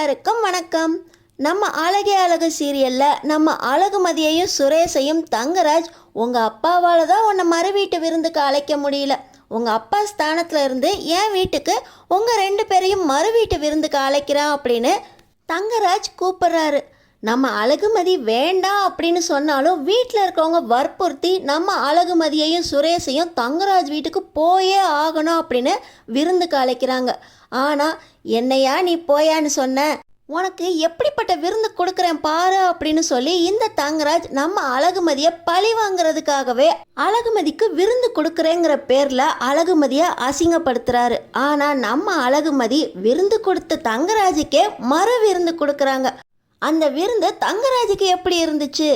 எல்லாருக்கும் வணக்கம். நம்ம அழகே அழகு சீரியலில் நம்ம அழகுமதியையும் சுரேஷையும் தங்கராஜ் உங்கள் அப்பாவால் தான் உன்னை மறு வீட்டு விருந்துக்கு அழைக்க முடியல, உங்கள் அப்பா ஸ்தானத்தில் இருந்து என் வீட்டுக்கு உங்கள் ரெண்டு பேரையும் மறு வீட்டு விருந்துக்கு அழைக்கிறான் அப்படின்னு தங்கராஜ் கூப்பிட்றாரு. நம்ம அழகுமதி வேண்டாம் அப்படின்னு சொன்னாலும் வீட்டில் இருக்கவங்க வற்புறுத்தி நம்ம அழகுமதியையும் சுரேஷையும் தங்கராஜ் வீட்டுக்கு போயே ஆகணும் அப்படின்னு விருந்துக்கு அழைக்கிறாங்க. ஆனால் என்னையா நீ போயான்னு சொன்ன, உனக்கு எப்படிப்பட்ட விருந்து கொடுக்குறேன் பாரு அப்படின்னு சொல்லி இந்த தங்கராஜ் நம்ம அழகுமதியை பழி வாங்குறதுக்காகவே அழகுமதிக்கு விருந்து கொடுக்குறேங்கிற பேரில் அழகுமதியை அசிங்கப்படுத்துறாரு. ஆனால் நம்ம அழகுமதி விருந்து கொடுத்த தங்கராஜுக்கே மறு விருந்து கொடுக்குறாங்க. அந்த விருந்து தங்கராஜுக்கு எப்படி இருந்துச்சு?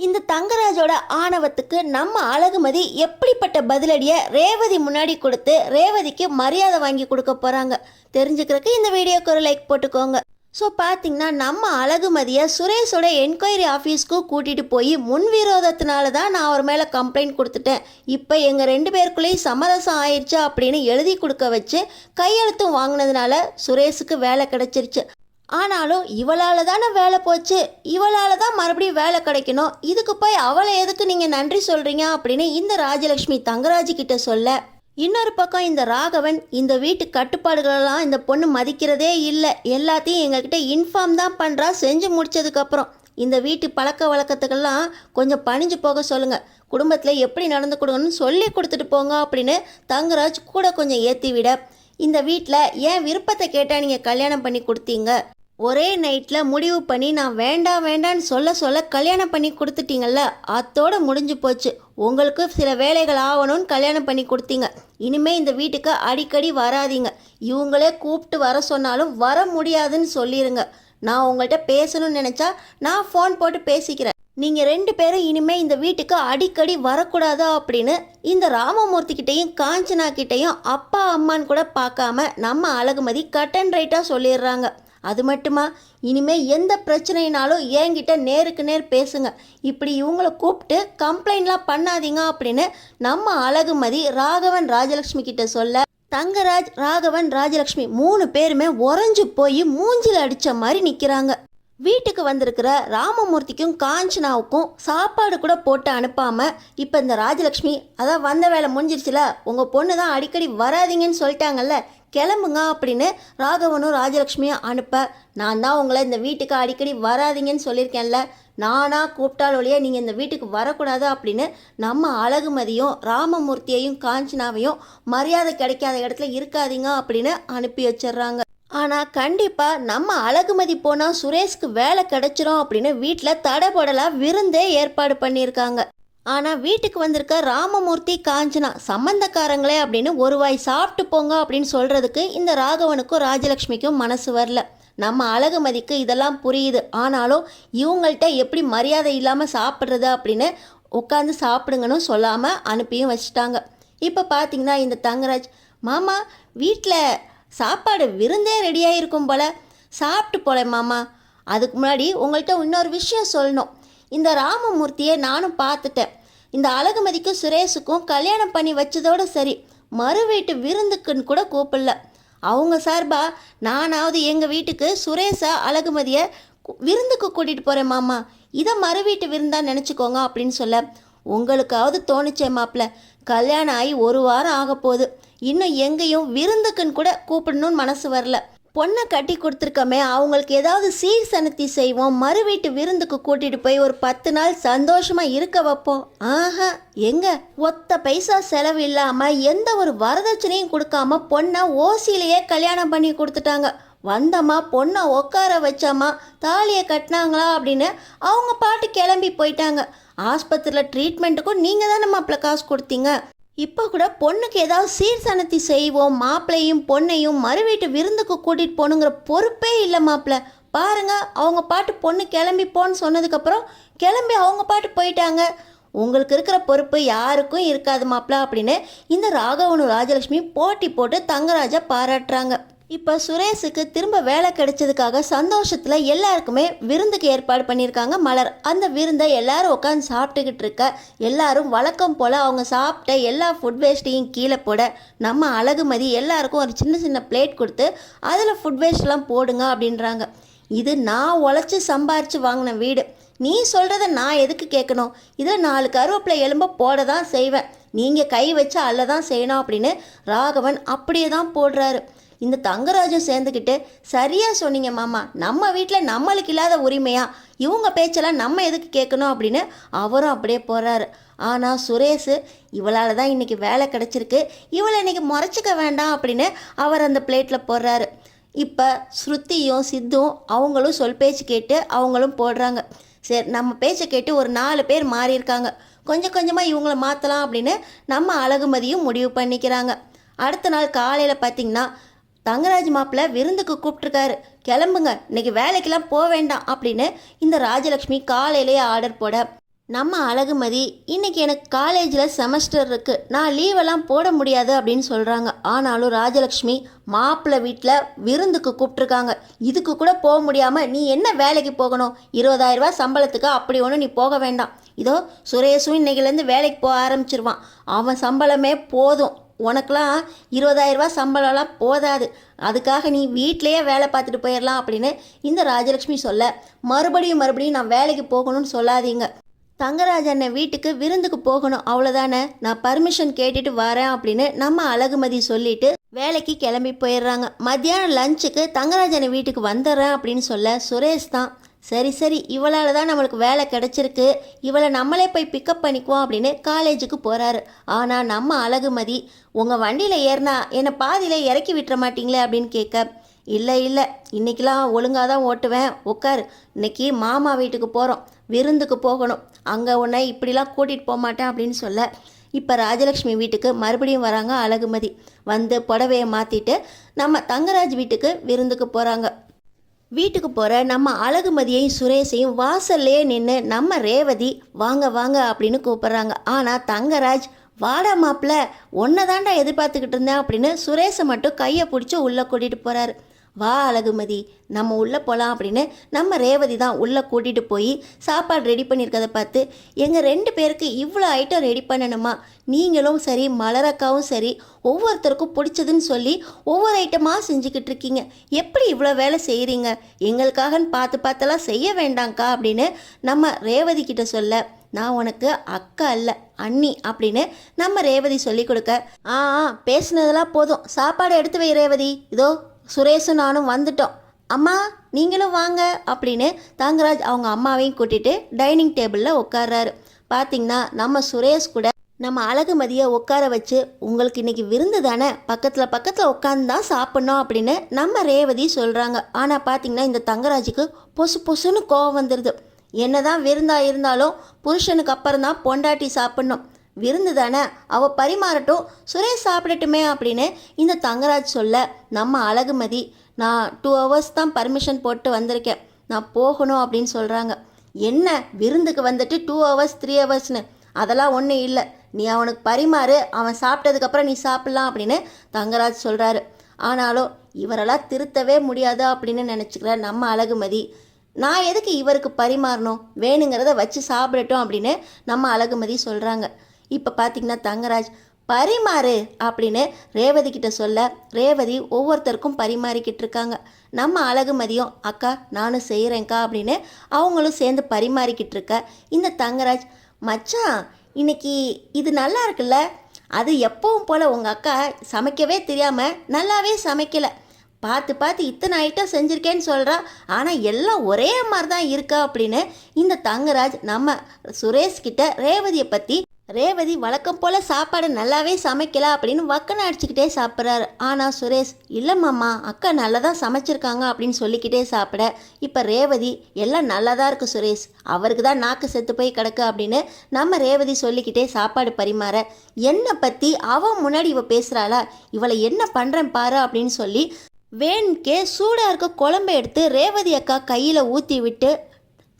இந்த தங்கராஜோட ஆணவத்துக்கு நம்ம அழகுமதி எப்படிப்பட்ட பதிலடியை ரேவதி முன்னாடி கொடுத்து ரேவதிக்கு மரியாதை வாங்கி கொடுக்க போகிறாங்க தெரிஞ்சுக்கிறதுக்கு இந்த வீடியோக்கு ஒரு லைக் போட்டுக்கோங்க. ஸோ பார்த்தீங்கன்னா நம்ம அழகுமதியை சுரேஷோட என்கொயரி ஆஃபீஸ்க்கு கூட்டிகிட்டு போய் முன்விரோதத்தினால தான் நான் அவர் மேலே கம்ப்ளைண்ட் கொடுத்துட்டேன், இப்போ எங்கள் ரெண்டு பேருக்குள்ளேயும் சமரசம் ஆயிடுச்சு அப்படின்னு எழுதி கொடுக்க வச்சு கையெழுத்தும் வாங்கினதுனால சுரேஷுக்கு வேலை கிடச்சிருச்சு. ஆனாலும் இவளால் தானே வேலை போச்சு, இவளால் தான் மறுபடியும் வேலை கிடைக்கணும், இதுக்கு போய் அவளை எதுக்கு நீங்கள் நன்றி சொல்கிறீங்க அப்படின்னு இந்த ராஜலக்ஷ்மி தங்கராஜ் கிட்ட சொல்ல, இன்னொரு பக்கம் இந்த ராகவன் இந்த வீட்டு கட்டுப்பாடுகளெல்லாம் இந்த பொண்ணு மதிக்கிறதே இல்லை, எல்லாத்தையும் எங்ககிட்ட இன்ஃபார்ம் தான் பண்ணுறா, செஞ்சு முடிச்சதுக்கப்புறம் இந்த வீட்டு பழக்க வழக்கத்துக்கெல்லாம் கொஞ்சம் பணிஞ்சு போக சொல்லுங்கள், குடும்பத்தில் எப்படி நடந்து கொடுக்கணும்னு சொல்லி கொடுத்துட்டு போங்க அப்படின்னு தங்கராஜ் கூட கொஞ்சம் ஏற்றி விட, இந்த வீட்டில் ஏன் விருப்பத்தை கேட்டால் நீங்கள் கல்யாணம் பண்ணி கொடுத்தீங்க, ஒரே நைட்டில் முடிவு பண்ணி நான் வேண்டாம் வேண்டான்னு சொல்ல கல்யாணம் பண்ணி கொடுத்துட்டீங்கல்ல, அத்தோடு முடிஞ்சு போச்சு, உங்களுக்கு சில வேலைகள் ஆகணும்னு கல்யாணம் பண்ணி கொடுத்தீங்க, இனிமேல் இந்த வீட்டுக்கு அடிக்கடி வராதிங்க, இவங்களே கூப்பிட்டு வர சொன்னாலும் வர முடியாதுன்னு சொல்லிடுங்க, நான் உங்கள்கிட்ட பேசணும்னு நினச்சா நான் ஃபோன் போட்டு பேசிக்கிறேன், நீங்கள் ரெண்டு பேரும் இனிமேல் இந்த வீட்டுக்கு அடிக்கடி வரக்கூடாதா அப்படின்னு இந்த ராமமூர்த்திக்கிட்டையும் காஞ்சனா கிட்டையும் அப்பா அம்மான்னு கூட பார்க்காம நம்ம அழகுமதி கட் அண்ட் ரைட்டாக சொல்லிடுறாங்க. அது மட்டுமா, இனிமேல் எந்த பிரச்சனைனாலும் என்கிட்ட நேருக்கு நேர் பேசுங்க, இப்படி இவங்கள கூப்பிட்டு கம்ப்ளைண்ட்லாம் பண்ணாதீங்க அப்படின்னு நம்ம அழகுமதி ராகவன் ராஜலக்ஷ்மி கிட்ட சொல்ல, தங்கராஜ் ராகவன் ராஜலக்ஷ்மி 3 பேருமே உறைஞ்சு போய் மூஞ்சில் அடித்த மாதிரி நிற்கிறாங்க. வீட்டுக்கு வந்திருக்கிற ராமமூர்த்திக்கும் காஞ்சனாவுக்கும் சாப்பாடு கூட போட்டு அனுப்பாமல் இப்போ இந்த ராஜலக்ஷ்மி அதான் வந்த வேலை முடிஞ்சிருச்சுல, உங்கள் பொண்ணு தான் அடிக்கடி வராதிங்கன்னு சொல்லிட்டாங்கல்ல, கிளம்புங்க அப்படின்னு ராகவனும் ராஜலக்ஷ்மியும் அனுப்ப, நான் தான் உங்களை இந்த வீட்டுக்கு அடிக்கடி வராதிங்கன்னு சொல்லியிருக்கேன்ல, நானாக கூப்பிட்டால் ஒழிய நீங்கள் இந்த வீட்டுக்கு வரக்கூடாது அப்படின்னு நம்ம அழகுமதியும் ராமமூர்த்தியையும் காஞ்சனாவையும் மரியாதை கிடைக்காத இடத்துல இருக்காதீங்க அப்படின்னு அனுப்பி வச்சிடுறாங்க. ஆனால் கண்டிப்பாக நம்ம அழகுமதி போனால் சுரேஷ்க்கு வேலை கிடைச்சிரும் அப்படின்னு வீட்டில் தடபடலாக விருந்தே ஏற்பாடு பண்ணியிருக்காங்க. ஆனால் வீட்டுக்கு வந்திருக்க ராமமூர்த்தி காஞ்சனா சம்பந்தக்காரங்களே அப்படின்னு ஒரு வாய் சாப்பிட்டு போங்க அப்படின்னு சொல்கிறதுக்கு இந்த ராகவனுக்கும் ராஜலக்ஷ்மிக்கும் மனசு வரல. நம்ம அழகுமதிக்கு இதெல்லாம் புரியுது, ஆனாலும் இவங்கள்ட்ட எப்படி மரியாதை இல்லாமல் சாப்பிட்றது அப்படின்னு உட்காந்து சாப்பிடுங்கன்னு சொல்லாமல் அனுப்பியும் வச்சுட்டாங்க. இப்போ பார்த்தீங்கன்னா இந்த தங்கராஜ், மாமா வீட்டில் சாப்பாடு விருந்தே ரெடியாக இருக்கும் போல், சாப்பிட்டு போல மாமா, அதுக்கு முன்னாடி உங்கள்கிட்ட இன்னொரு விஷயம் சொல்லணும், இந்த ராமமூர்த்தியை நானும் பார்த்துட்டேன், இந்த அழகுமதிக்கும் சுரேஷுக்கும் கல்யாணம் பண்ணி வச்சதோடு சரி, மறு வீட்டு விருந்துக்குன்னு கூட கூப்பிடல, அவங்க சார்பாக நானாவது எங்கள் வீட்டுக்கு சுரேஷை அழகுமதியை விருந்துக்கு கூட்டிகிட்டு போகிறேன் மாமா, இதை மறு வீட்டு விருந்தான் நினச்சிக்கோங்க அப்படின்னு சொல்ல, உங்களுக்காவது தோணுச்சே மாப்பிள்ள, கல்யாணம் ஆகி 1 வாரம் ஆக போகுது, இன்னும் எங்கேயும் விருந்துக்குன்னு கூட கூப்பிடணும்னு மனசு வரல, பொண்ணை கட்டி கொடுத்துருக்கமே அவங்களுக்கு ஏதாவது சீர் சனத்தி செய்வோம், மறு வீட்டு விருந்துக்கு கூட்டிகிட்டு போய் ஒரு 10 நாள் சந்தோஷமாக இருக்க வைப்போம். ஆஹா, எங்க ஒத்த பைசா செலவு இல்லாமல் எந்த ஒரு வரதட்சணையும் கொடுக்காம பொண்ணை ஓசியிலேயே கல்யாணம் பண்ணி கொடுத்துட்டாங்க. வந்தம்மா பொண்ணை உட்கார வச்சாமா தாலியை கட்டினாங்களா அப்படின்னு அவங்க பாட்டு கிளம்பி போயிட்டாங்க. ஆஸ்பத்திரியில் ட்ரீட்மெண்ட்டுக்கும் நீங்கள் தானே மாப்பிள்ள காசு கொடுத்தீங்க, இப்போ கூட பொண்ணுக்கு ஏதாவது சீர் சனத்தி செய்வோம், மாப்பிள்ளையும் பொண்ணையும் மறு வீட்டு விருந்துக்கு கூட்டிகிட்டு போகணுங்கிற பொறுப்பே இல்லை மாப்பிள்ள. பாருங்க, அவங்க பாட்டு பொண்ணு கிளம்பி போன்னு சொன்னதுக்கப்புறம் கிளம்பி அவங்க பாட்டு போயிட்டாங்க, உங்களுக்கு இருக்கிற பொறுப்பு யாருக்கும் இருக்காது மாப்பிள்ள அப்படின்னு இந்த ராகவனு ராஜலக்ஷ்மி போட்டி போட்டு தங்கராஜை பாராட்டுறாங்க. இப்போ சுரேஷுக்கு திரும்ப வேலை கிடைச்சதுக்காக சந்தோஷத்தில் எல்லாருக்குமே விருந்துக்கு ஏற்பாடு பண்ணியிருக்காங்க மலர். அந்த விருந்தை எல்லாரும் உட்காந்து சாப்பிட்டுக்கிட்டு இருக்க, எல்லாரும் வழக்கம் போல் அவங்க சாப்பிட்ட எல்லா ஃபுட் வேஸ்ட்டையும் கீழே போட, நம்ம அழகுமதி எல்லாருக்கும் ஒரு சின்ன சின்ன பிளேட் கொடுத்து அதில் ஃபுட் வேஸ்ட்லாம் போடுங்க அப்படின்றாங்க. இது நான் உழைச்சி சம்பாரித்து வாங்கின வீடு. நீ சொல்கிறத நான் எதுக்கு கேட்கணும்? இதில் 4 கருவேப்பிலை எலும்பை போட தான் செய்வேன். நீங்கள் கை வச்சு அல்ல தான் செய்யணும் அப்படின்னு ராகவன் அப்படியே தான் போடுறாரு. இந்த தங்கராஜும் சேர்ந்துக்கிட்டு, சரியாக சொன்னீங்க மாமா, நம்ம வீட்டில் நம்மளுக்கு இல்லாத உரிமையா, இவங்க பேச்செல்லாம் நம்ம எதுக்கு கேட்கணும் அப்படின்னு அவரும் அப்படியே போகிறாரு. ஆனால் சுரேஷ், இவளால் தான் இன்றைக்கி வேலை கிடச்சிருக்கு, இவளை இன்றைக்கி முறைச்சிக்க வேண்டாம் அப்படின்னு அவர் அந்த பிளேட்டில் போடுறாரு. இப்போ ஸ்ருதியும் சித்தும் அவங்களும் சொல் பேச்சு கேட்டு அவங்களும் போடுறாங்க. சரி, நம்ம பேச்சை கேட்டு ஒரு 4 பேர் மாறியிருக்காங்க, கொஞ்சம் கொஞ்சமாக இவங்கள மாற்றலாம் அப்படின்னு நம்ம அழகுமதியும் முடிவு பண்ணிக்கிறாங்க. அடுத்த நாள் காலையில் பார்த்திங்கன்னா தங்கராஜ் மாப்பிள்ளை விருந்துக்கு கூப்பிட்ருக்காரு. கிளம்புங்க, இன்றைக்கி வேலைக்கெல்லாம் போக வேண்டாம் அப்படின்னு இந்த ராஜலக்ஷ்மி காலையிலேயே ஆர்டர் போட, நம்ம அழகுமதி இன்றைக்கி எனக்கு காலேஜில் செமஸ்டர் இருக்குது, நான் லீவெல்லாம் போட முடியாது அப்படின்னு சொல்கிறாங்க. ஆனாலும் ராஜலக்ஷ்மி மாப்பிள்ளை வீட்டில் விருந்துக்கு கூப்பிட்ருக்காங்க, இதுக்கு கூட போக முடியாமல் நீ என்ன வேலைக்கு போகணும்? 20,000 ரூபா சம்பளத்துக்கு அப்படி ஒன்றும் நீ போக வேண்டாம். இதோ சுரேஷும் இன்றைக்கிலேருந்து வேலைக்கு போக ஆரம்பிச்சிருவான், அவன் சம்பளமே போதும், உனக்கெலாம் 20,000 ரூபா சம்பளம்லாம் போதாது, அதுக்காக நீ வீட்டிலையே வேலை பார்த்துட்டு போயிடலாம் அப்படின்னு இந்த ராஜலக்ஷ்மி சொல்ல, மறுபடியும் நான் வேலைக்கு போகணும்னு சொல்லாதீங்க, தங்கராஜ் அண்ணன் வீட்டுக்கு விருந்துக்கு போகணும், அவ்வளோதானே, நான் பர்மிஷன் கேட்டுட்டு வரேன் அப்படின்னு நம்ம அழகுமதி சொல்லிட்டு வேலைக்கு கிளம்பி போயிடுறாங்க. மத்தியானம் லஞ்சுக்கு தங்கராஜ் அண்ணன் வீட்டுக்கு வந்துடுறேன் அப்படின்னு சொல்ல சுரேஷ் தான், சரி இவளால் தான் நம்மளுக்கு வேலை கிடச்சிருக்கு, இவளை நம்மளே போய் பிக்கப் பண்ணிக்குவோம் அப்படின்னு காலேஜுக்கு போகிறாரு. ஆனால் நம்ம அழகுமதி, உங்கள் வண்டியில் ஏறினா என்னை பாதியில் இறக்கி விட்டுற மாட்டிங்களே அப்படின்னு கேட்க, இல்லை இன்றைக்கெலாம் ஒழுங்காக தான் ஓட்டுவேன், உட்காரு, இன்றைக்கி மாமா வீட்டுக்கு போகிறோம், விருந்துக்கு போகணும், அங்கே உன்னை இப்படிலாம் கூட்டிகிட்டு போக மாட்டேன் அப்படின்னு சொல்ல, இப்போ ராஜலக்ஷ்மி வீட்டுக்கு மறுபடியும் வராங்க அழகுமதி. வந்து புடவையை மாற்றிட்டு நம்ம தங்கராஜ் வீட்டுக்கு விருந்துக்கு போகிறாங்க. வீட்டுக்கு போகிற நம்ம அழகுமதியையும் சுரேஷையும் வாசல்லையே நின்று நம்ம ரேவதி வாங்க வாங்க அப்படின்னு கூப்பிட்றாங்க. ஆனால் தங்கராஜ், வாடா மாப்பிள்ள, ஒன்றை தாண்டா எதிர்பார்த்துக்கிட்டு இருந்தேன் அப்படின்னு சுரேஷை மட்டும் கையை பிடிச்சி உள்ளே கூட்டிகிட்டு போகிறாரு. வா அழகுமதி, நம்ம உள்ளே போகலாம் அப்படின்னு நம்ம ரேவதி தான் உள்ளே கூட்டிகிட்டு போய் சாப்பாடு ரெடி பண்ணியிருக்கதை பார்த்து, எங்கள் 2 பேருக்கு இவ்வளோ ஐட்டம் ரெடி பண்ணணுமா? நீங்களும் சரி மலரக்காவும் சரி ஒவ்வொருத்தருக்கும் பிடிச்சதுன்னு சொல்லி ஒவ்வொரு ஐட்டமாக செஞ்சுக்கிட்டு இருக்கீங்க, எப்படி இவ்வளோ வேலை செய்கிறீங்க? எங்களுக்காகன்னு பார்த்தெல்லாம் செய்ய வேண்டாங்க்கா அப்படின்னு நம்ம ரேவதி கிட்ட சொல்ல, நான் உனக்கு அக்கா அல்ல அண்ணி அப்படின்னு நம்ம ரேவதி சொல்லி கொடுக்க, பேசுனதெல்லாம் போதும், சாப்பாடு எடுத்து வை ரேவதி, இதோ சுரேஷும் நானும் வந்துட்டோம், அம்மா நீங்களும் வாங்க அப்படின்னு தங்கராஜ் அவங்க அம்மாவையும் கூட்டிகிட்டு டைனிங் டேபிளில் உட்கார்றாரு. பார்த்திங்கன்னா நம்ம சுரேஷ் கூட நம்ம அழகுமதியை உட்கார வச்சு, உங்களுக்கு இன்றைக்கி விருந்து தானே, பக்கத்தில் உட்காந்து தான் சாப்பிட்ணும் அப்படின்னு நம்ம ரேவதி சொல்கிறாங்க. ஆனால் பார்த்திங்கன்னா இந்த தங்கராஜுக்கு பொசுன்னு கோவம் வந்துடுது. என்னதான் விருந்தாக இருந்தாலும் புருஷனுக்கு அப்புறம் தான் பொண்டாட்டி சாப்பிட்ணும், விருந்து தானே, அவள் பரிமாறட்டும், சுரேஷ் சாப்பிடட்டுமே அப்படின்னு இந்த தங்கராஜ் சொல்ல, நம்ம அழகுமதி, நான் 2 hours தான் பர்மிஷன் போட்டு வந்திருக்கேன், நான் போகணும் அப்படின்னு சொல்கிறாங்க. என்ன விருந்துக்கு வந்துட்டு 2 hours 3 hoursனு, அதெல்லாம் ஒன்றும் இல்லை, நீ அவனுக்கு பரிமாறு, அவன் சாப்பிட்டதுக்கப்புறம் நீ சாப்பிட்லாம் அப்படின்னு தங்கராஜ் சொல்கிறாரு. ஆனாலும் இவரெல்லாம் திருத்தவே முடியாது அப்படின்னு நினச்சிக்கிற நம்ம அழகுமதி, நான் எதுக்கு இவருக்கு பரிமாறணும், வேணுங்கிறத வச்சு சாப்பிடட்டும் அப்படின்னு நம்ம அழகுமதி சொல்கிறாங்க. இப்போ பார்த்திங்கன்னா தங்கராஜ், பரிமாறு அப்படின்னு ரேவதி கிட்ட சொல்ல, ரேவதி ஒவ்வொருத்தருக்கும் பரிமாறிக்கிட்டு இருக்காங்க. நம்ம அழகுமதியும், அக்கா நானும் செய்கிறேன்க்கா அப்படின்னு அவங்களும் சேர்ந்து பரிமாறிக்கிட்டு இருக்க, இந்த தங்கராஜ், மச்சான் இன்னைக்கு இது நல்லா இருக்குல்ல, அது எப்பவும் போல் உங்கள் அக்கா சமைக்கவே தெரியாமல் நல்லாவே சமைக்கலை, பார்த்து இத்தனை ஐட்டம் செஞ்சுருக்கேன்னு சொல்கிறா, ஆனால் எல்லாம் ஒரே மாதிரி தான் இருக்கா அப்படின்னு இந்த தங்கராஜ் நம்ம சுரேஷ்கிட்ட ரேவதியை பற்றி, ரேவதி வழக்கம் போல் சாப்பாடு நல்லாவே சமைக்கல அப்படின்னு வக்கனை அடிச்சுக்கிட்டே சாப்பிட்றாரு. ஆனால் சுரேஷ், இல்லை மாமா, அக்கா நல்லா தான் சமைச்சிருக்காங்க அப்படின்னு சொல்லிக்கிட்டே சாப்பிட, இப்போ ரேவதி, எல்லாம் நல்லா தான் இருக்குது சுரேஷ், அவருக்கு தான் நாக்கு செத்து போய் கிடக்கு அப்படின்னு நம்ம ரேவதி சொல்லிக்கிட்டே சாப்பாடு பரிமாற, என்னை பற்றி அவன் முன்னாடி இவ பேசுகிறாளா, இவளை என்ன பண்ணுறேன் பாரு அப்படின்னு சொல்லி வேணுக்கே சூடாக இருக்க குழம்பை எடுத்து ரேவதி அக்கா கையில் ஊற்றி விட்டு,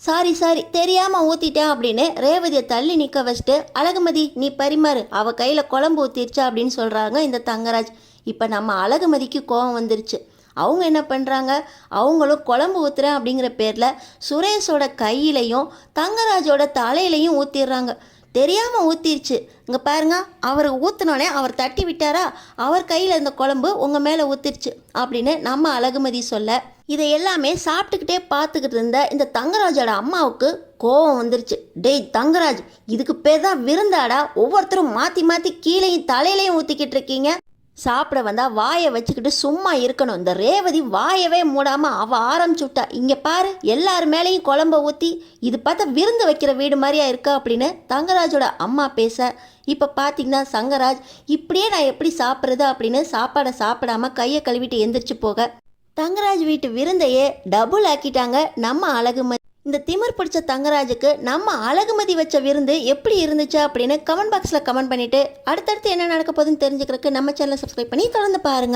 சாரி தெரியாமல் ஊற்றிட்டேன் அப்படின்னு ரேவதியை தள்ளி நிற்க வச்சுட்டு, அழகுமதி நீ பரிமாறு, அவள் கையில் குழம்பு ஊற்றிருச்சா அப்படின்னு சொல்கிறாங்க இந்த தங்கராஜ். இப்போ நம்ம அழகுமதிக்கு கோபம் வந்துருச்சு. அவங்க என்ன பண்ணுறாங்க, அவங்களும் குழம்பு ஊற்றுறேன் அப்படிங்கிற பேரில் சுரேஷோட கையிலையும் தங்கராஜோட தலையிலையும் ஊற்றிடுறாங்க. தெரியாமல் ஊற்றிருச்சு, இங்கே பாருங்க, அவர் ஊற்றினோடனே அவர் தட்டி விட்டாரா, அவர் கையில் இருந்த குழம்பு உங்கள் மேலே ஊற்றிருச்சு அப்படின்னு நம்ம அழகுமதி சொல்ல, இதை எல்லாமே சாப்பிட்டுக்கிட்டே பார்த்துக்கிட்டு இருந்த இந்த தங்கராஜோட அம்மாவுக்கு கோவம் வந்துருச்சு. டேய் தங்கராஜ், இதுக்கு பேர் தான் விருந்தாடா? ஒவ்வொருத்தரும் மாற்றி மாற்றி கீழேயும் தலையிலையும் ஊற்றிக்கிட்டு இருக்கீங்க. சாப்பிட வந்தால் வாயை வச்சுக்கிட்டு சும்மா இருக்கணும். இந்த ரேவதி வாயவே மூடாமல் அவள் ஆரம்பிச்சுட்டா. இங்கே பாரு, எல்லார் மேலேயும் குழம்ப ஊற்றி இது பார்த்தா விருந்து வைக்கிற வீடு மாதிரியா இருக்கா அப்படின்னு தங்கராஜோட அம்மா பேச, இப்போ பார்த்தீங்கன்னா சங்கராஜ் இப்படியே நான் எப்படி சாப்பிட்றது அப்படின்னு சாப்பாடை சாப்பிடாம கையை கழுவிட்டு எந்திரிச்சு போக தங்கராஜ் வீட்டு விருந்தையே டபுள் ஆக்கிட்டாங்க நம்ம அழகுமதி. இந்த திமிர் பிடிச்ச தங்கராஜுக்கு நம்ம அழகுமதி வச்ச விருந்து எப்படி இருந்துச்சு அப்படின்னு கமெண்ட் பாக்ஸில் கமெண்ட் பண்ணிவிட்டு அடுத்தடுத்து என்ன நடக்க போகுதுன்னு தெரிஞ்சுக்கிறதுக்கு நம்ம சேனலை சப்ஸ்கிரைப் பண்ணி தொடர்ந்து பாருங்கள்.